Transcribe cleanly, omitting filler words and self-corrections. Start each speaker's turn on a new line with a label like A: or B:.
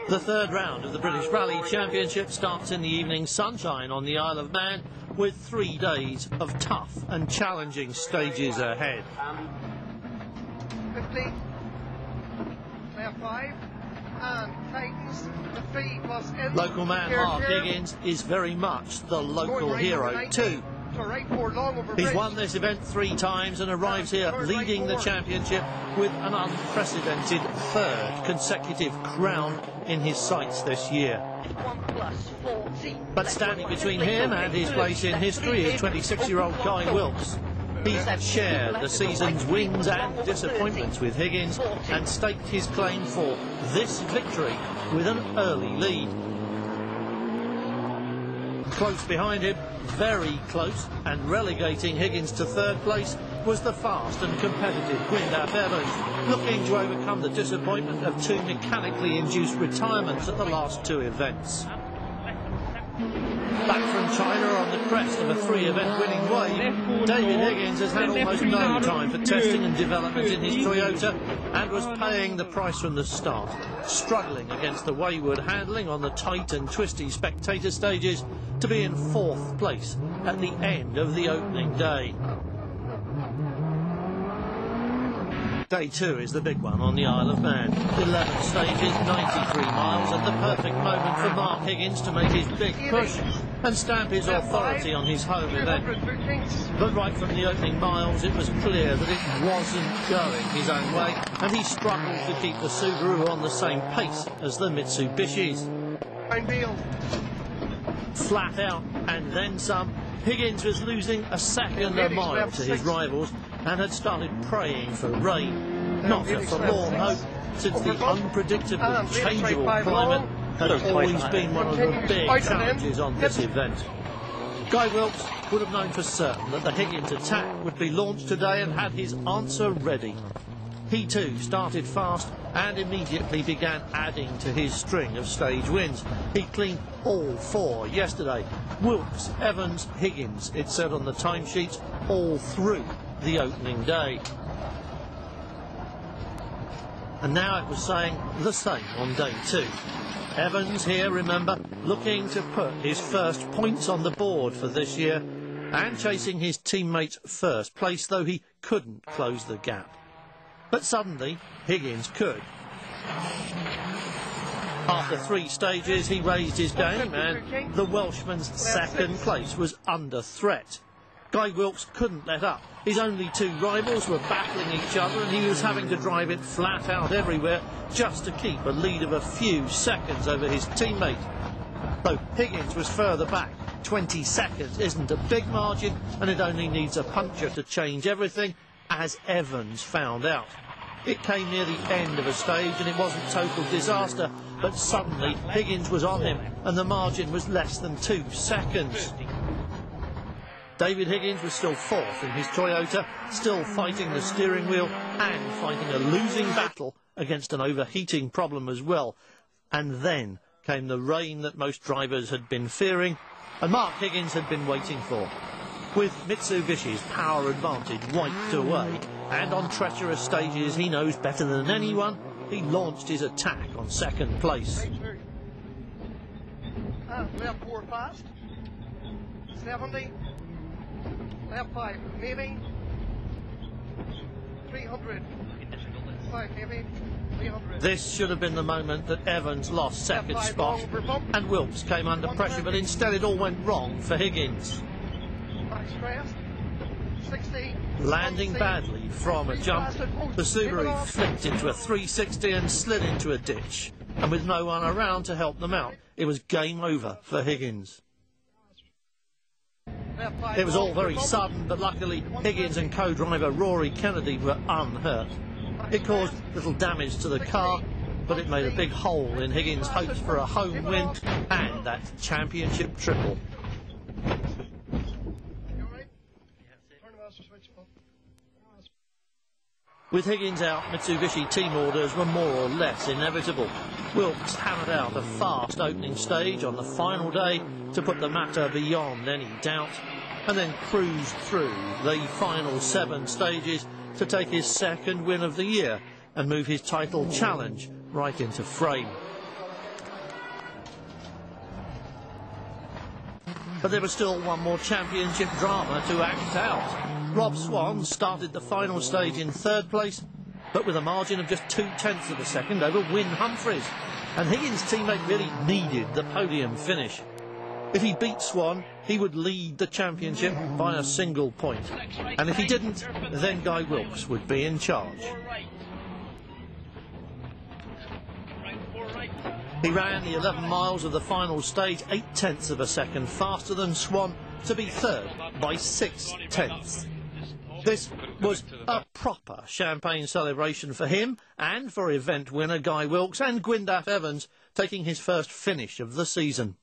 A: The third round of the British Rally Championship starts in the evening sunshine on the Isle of Man, with 3 days of tough and challenging stages ahead.
B: 50, left 5, and tightens the 3 plus in.
A: Local man Mark Higgins is very much the local hero too. He's won this event 3 times and arrives here leading the championship with an unprecedented 3rd consecutive crown in his sights this year. But standing between him and his place in history is 26-year-old Guy Wilkes. He's shared the season's wins and disappointments with Higgins and staked his claim for this victory with an early lead. Close behind him, very close, and relegating Higgins to 3rd place was the fast and competitive Guindap Evans, looking to overcome the disappointment of 2 mechanically induced retirements at the last 2 events. Back from China on the crest of a 3-event winning wave, David Higgins has had almost no time for testing and development in his Toyota and was paying the price from the start, struggling against the wayward handling on the tight and twisty spectator stages to be in 4th place at the end of the opening day. Day 2 is the big one on the Isle of Man. 11 stages, 93 miles, and the perfect moment for Mark Higgins to make his big push and stamp his authority on his home event. But right from the opening miles, it was clear that it wasn't going his own way, and he struggled to keep the Subaru on the same pace as the Mitsubishis. Flat out, and then some, Higgins was losing a second a mile to his rivals and had started praying for rain. Not a forlorn hope, since the unpredictable and changeable climate had always been one of the big challenges on this event. Guy Wilkes would have known for certain that the Higgins attack would be launched today and had his answer ready. He too started fast and immediately began adding to his string of stage wins. He cleaned all 4 yesterday. Wilkes, Evans, Higgins, it said on the timesheets, all through the opening day. And now it was saying the same on day 2. Evans here, remember, looking to put his first points on the board for this year and chasing his teammates' 1st place, though he couldn't close the gap. But suddenly, Higgins could. After 3 stages, he raised his game, and the Welshman's 2nd place was under threat. Guy Wilkes couldn't let up. His only 2 rivals were battling each other, and he was having to drive it flat out everywhere just to keep a lead of a few seconds over his teammate. Though Higgins was further back, 20 seconds isn't a big margin, and it only needs a puncture to change everything, as Evans found out. It came near the end of a stage and it wasn't total disaster, but suddenly Higgins was on him and the margin was less than 2 seconds. David Higgins was still 4th in his Toyota, still fighting the steering wheel and fighting a losing battle against an overheating problem as well. And then came the rain that most drivers had been fearing and Mark Higgins had been waiting for. With Mitsubishi's power advantage wiped away, and on treacherous stages he knows better than anyone, he launched his attack on 2nd place.
B: Left 4 fast, 70, left 5 maybe, 300, 5 maybe, 300.
A: This should have been the moment that Evans lost 2nd spot, and Wilkes came under pressure, but instead it all went wrong for Higgins. Landing badly from a jump, the Subaru flipped into a 360 and slid into a ditch. And with no one around to help them out, it was game over for Higgins. It was all very sudden, but luckily Higgins and co-driver Rory Kennedy were unhurt. It caused little damage to the car, but it made a big hole in Higgins' hopes for a home win and that championship triple. With Higgins out, Mitsubishi team orders were more or less inevitable. Wilkes hammered out a fast opening stage on the final day to put the matter beyond any doubt, and then cruised through the final 7 stages to take his 2nd win of the year and move his title challenge right into frame. But there was still one more championship drama to act out. Rob Swan started the final stage in third place, but with a margin of just 0.2 of a second over Wyn Humphries. And Higgins' teammate really needed the podium finish. If he beat Swan, he would lead the championship by a single point. And if he didn't, then Guy Wilkes would be in charge. He ran the 11 miles of the final stage 0.8 of a second faster than Swan to be third by 0.6. This was a proper champagne celebration for him and for event winner Guy Wilkes and Gwyndaf Evans taking his first finish of the season.